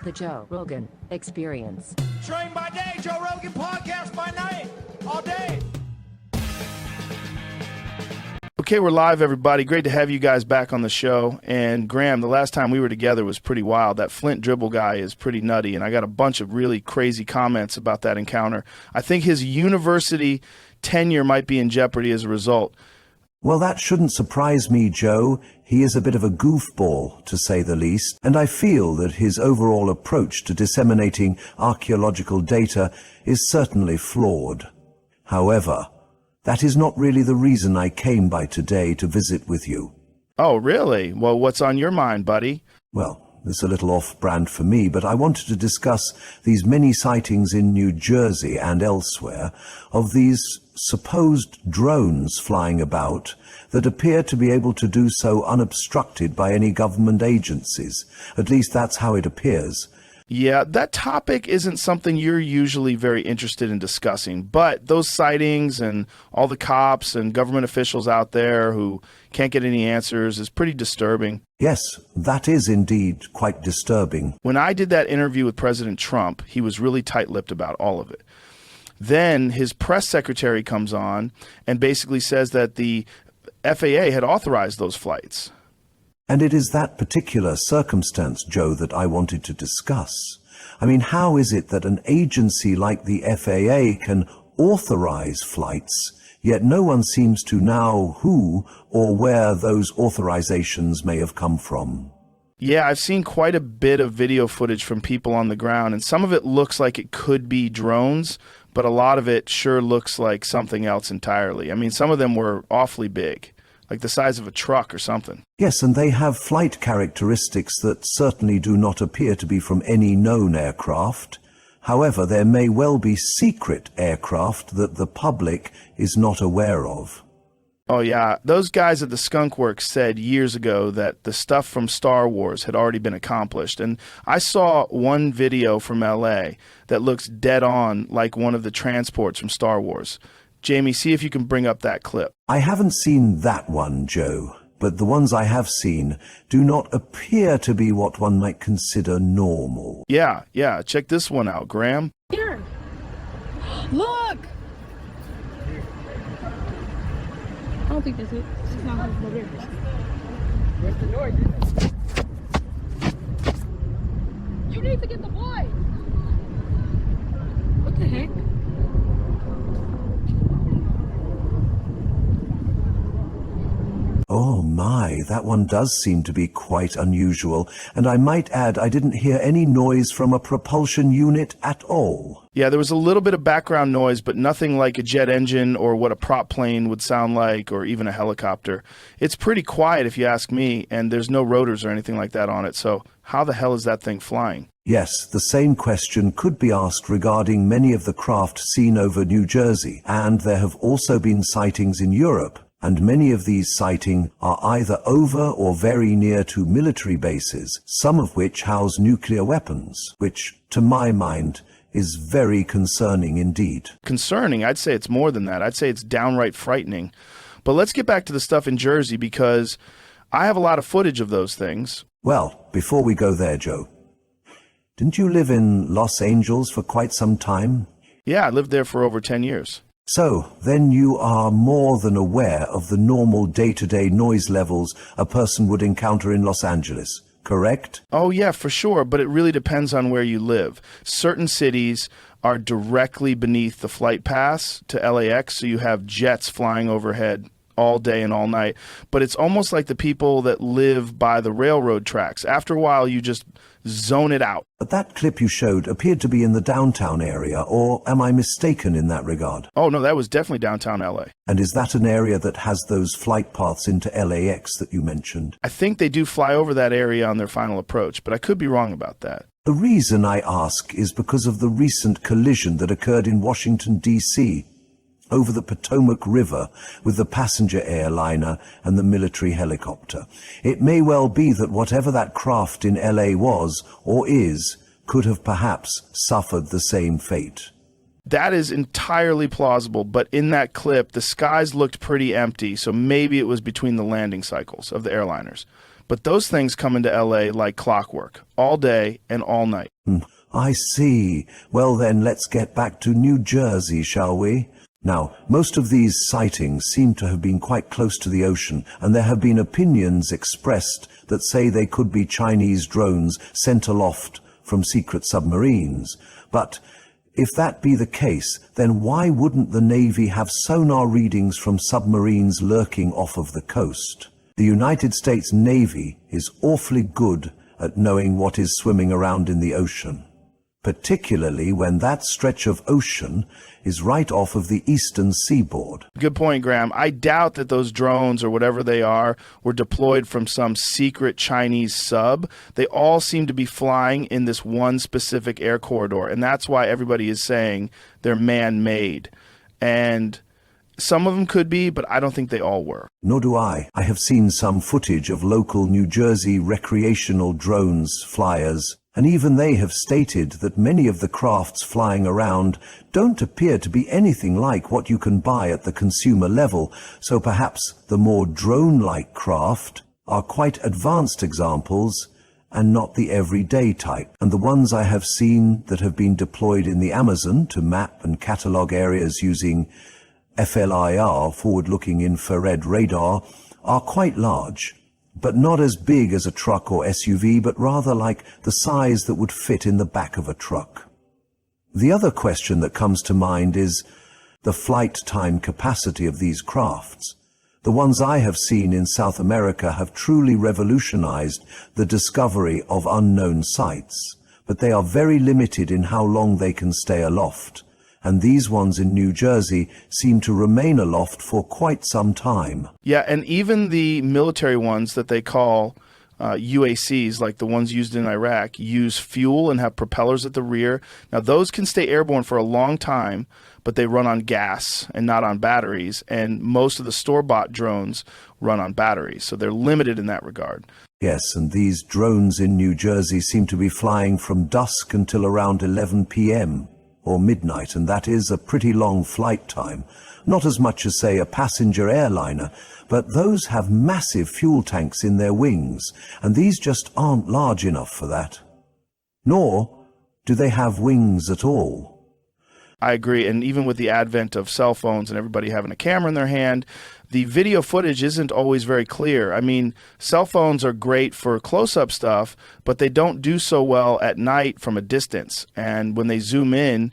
The Joe Rogan Experience. Train by day, Joe Rogan podcast by night, all day. Okay, we're live, everybody. Great to have you guys back on the show. And Graham, the last time we were together was pretty wild. That Flint dribble guy is pretty nutty, and I got a bunch of really crazy comments about that encounter. I think his university tenure might be in jeopardy as a result. Well, that shouldn't surprise me, Joe. He is a bit of a goofball, to say the least, and I feel that his overall approach to disseminating archaeological data is certainly flawed. However, that is not really the reason I came by today to visit with you. Oh, really? Well, what's on your mind, buddy? Well, this is a little off-brand for me, but I wanted to discuss these many sightings in New Jersey and elsewhere of these supposed drones flying about that appear to be able to do so unobstructed by any government agencies. At least that's how it appears. Yeah, that topic isn't something you're usually very interested in discussing, but those sightings and all the cops and government officials out there who can't get any answers is pretty disturbing. Yes, that is indeed quite disturbing. When I did that interview with President Trump, he was really tight-lipped about all of it. Then his press secretary comes on and basically says that the FAA had authorized those flights. And it is that particular circumstance, Joe, that I wanted to discuss. I mean, how is it that an agency like the FAA can authorize flights, yet no one seems to know who or where those authorizations may have come from? Yeah, I've seen quite a bit of video footage from people on the ground, and some of it looks like it could be drones, but a lot of it sure looks like something else entirely. I mean, some of them were awfully big, like the size of a truck or something. Yes, and they have flight characteristics that certainly do not appear to be from any known aircraft. However, there may well be secret aircraft that the public is not aware of. Oh yeah, those guys at the Skunk Works said years ago that the stuff from Star Wars had already been accomplished. And I saw one video from LA that looks dead on like one of the transports from Star Wars. Jamie, see if you can bring up that clip. I haven't seen that one, Joe, but the ones I have seen do not appear to be what one might consider normal. Yeah, check this one out, Graham. Here! Look! I don't think that's it. It's not over there. Where's the noise? You need to get the boy! What the heck? Oh my, that one does seem to be quite unusual, and I might add I didn't hear any noise from a propulsion unit at all. Yeah, there was a little bit of background noise, but nothing like a jet engine or what a prop plane would sound like, or even a helicopter. It's pretty quiet if you ask me, and there's no rotors or anything like that on it, so how the hell is that thing flying? Yes, the same question could be asked regarding many of the craft seen over New Jersey, and there have also been sightings in Europe. And many of these sightings are either over or very near to military bases, some of which house nuclear weapons, which, to my mind, is very concerning indeed. Concerning? I'd say it's more than that. I'd say it's downright frightening. But let's get back to the stuff in Jersey, because I have a lot of footage of those things. Well, before we go there, Joe, didn't you live in Los Angeles for quite some time? Yeah, I lived there for over 10 years. So, then you are more than aware of the normal day-to-day noise levels a person would encounter in Los Angeles, correct? Oh yeah, for sure, but it really depends on where you live. Certain cities are directly beneath the flight paths to LAX, so you have jets flying overhead all day and all night. But it's almost like the people that live by the railroad tracks. After a while, you just zone it out. But that clip you showed appeared to be in the downtown area, or am I mistaken in that regard? Oh no, that was definitely downtown LA. And is that an area that has those flight paths into LAX that you mentioned? I think they do fly over that area on their final approach, but I could be wrong about that. The reason I ask is because of the recent collision that occurred in Washington, D.C., over the Potomac River with the passenger airliner and the military helicopter. It may well be that whatever that craft in LA was, or is, could have perhaps suffered the same fate. That is entirely plausible, but in that clip, the skies looked pretty empty, so maybe it was between the landing cycles of the airliners. But those things come into LA like clockwork, all day and all night. I see. Well then, let's get back to New Jersey, shall we? Now, most of these sightings seem to have been quite close to the ocean, and there have been opinions expressed that say they could be Chinese drones sent aloft from secret submarines. But if that be the case, then why wouldn't the Navy have sonar readings from submarines lurking off of the coast? The United States Navy is awfully good at knowing what is swimming around in the ocean, particularly when that stretch of ocean is right off of the eastern seaboard. Good point, Graham. I doubt that those drones or whatever they are were deployed from some secret Chinese sub. They all seem to be flying in this one specific air corridor, and that's why everybody is saying they're man-made. And some of them could be, but I don't think they all were. Nor do I. I have seen some footage of local New Jersey recreational drones flyers, and even they have stated that many of the crafts flying around don't appear to be anything like what you can buy at the consumer level, so perhaps the more drone-like craft are quite advanced examples and not the everyday type. And the ones I have seen that have been deployed in the Amazon to map and catalog areas using FLIR, forward-looking infrared radar, are quite large, but not as big as a truck or SUV, but rather like the size that would fit in the back of a truck. The other question that comes to mind is the flight time capacity of these crafts. The ones I have seen in South America have truly revolutionized the discovery of unknown sites, but they are very limited in how long they can stay aloft. And these ones in New Jersey seem to remain aloft for quite some time. Yeah, and even the military ones that they call UACs, like the ones used in Iraq, use fuel and have propellers at the rear. Now, those can stay airborne for a long time, but they run on gas and not on batteries. And most of the store-bought drones run on batteries, so they're limited in that regard. Yes, and these drones in New Jersey seem to be flying from dusk until around 11 p.m. or midnight, and that is a pretty long flight time. Not as much as, say, a passenger airliner, but those have massive fuel tanks in their wings, and these just aren't large enough for that. Nor do they have wings at all. I agree, and even with the advent of cell phones and everybody having a camera in their hand, the video footage isn't always very clear. I mean, cell phones are great for close-up stuff, but they don't do so well at night from a distance. And when they zoom in,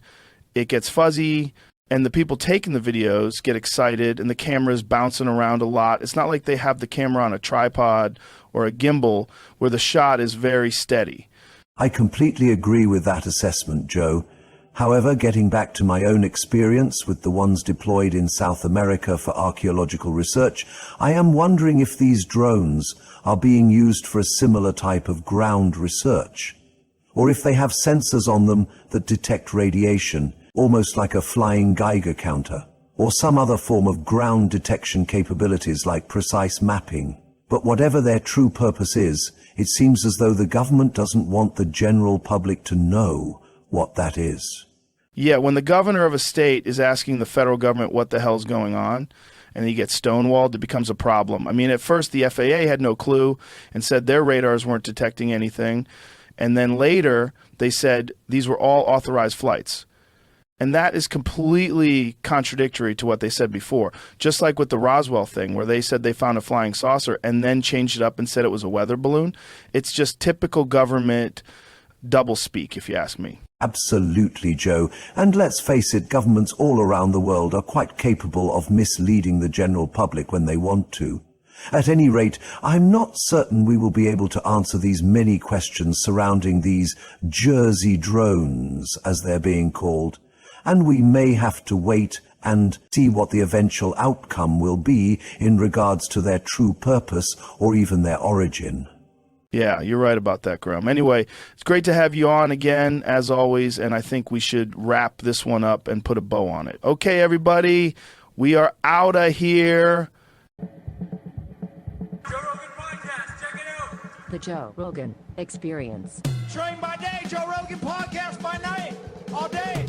it gets fuzzy, and the people taking the videos get excited, and the camera's bouncing around a lot. It's not like they have the camera on a tripod or a gimbal where the shot is very steady. I completely agree with that assessment, Joe. However, getting back to my own experience with the ones deployed in South America for archaeological research, I am wondering if these drones are being used for a similar type of ground research, or if they have sensors on them that detect radiation, almost like a flying Geiger counter, or some other form of ground detection capabilities like precise mapping. But whatever their true purpose is, it seems as though the government doesn't want the general public to know what that is. Yeah, when the governor of a state is asking the federal government what the hell's going on, and he gets stonewalled, it becomes a problem. I mean, at first the FAA had no clue and said their radars weren't detecting anything. And then later they said these were all authorized flights. And that is completely contradictory to what they said before. Just like with the Roswell thing, where they said they found a flying saucer and then changed it up and said it was a weather balloon. It's just typical government doublespeak, if you ask me. Absolutely, Joe. And let's face it, governments all around the world are quite capable of misleading the general public when they want to. At any rate, I'm not certain we will be able to answer these many questions surrounding these Jersey drones, as they're being called. And we may have to wait and see what the eventual outcome will be in regards to their true purpose or even their origin. Yeah, you're right about that, Graham. Anyway, it's great to have you on again, as always, and I think we should wrap this one up and put a bow on it. Okay, everybody, we are out of here. Joe Rogan Podcast, check it out. The Joe Rogan Experience. Train by day, Joe Rogan Podcast by night, all day.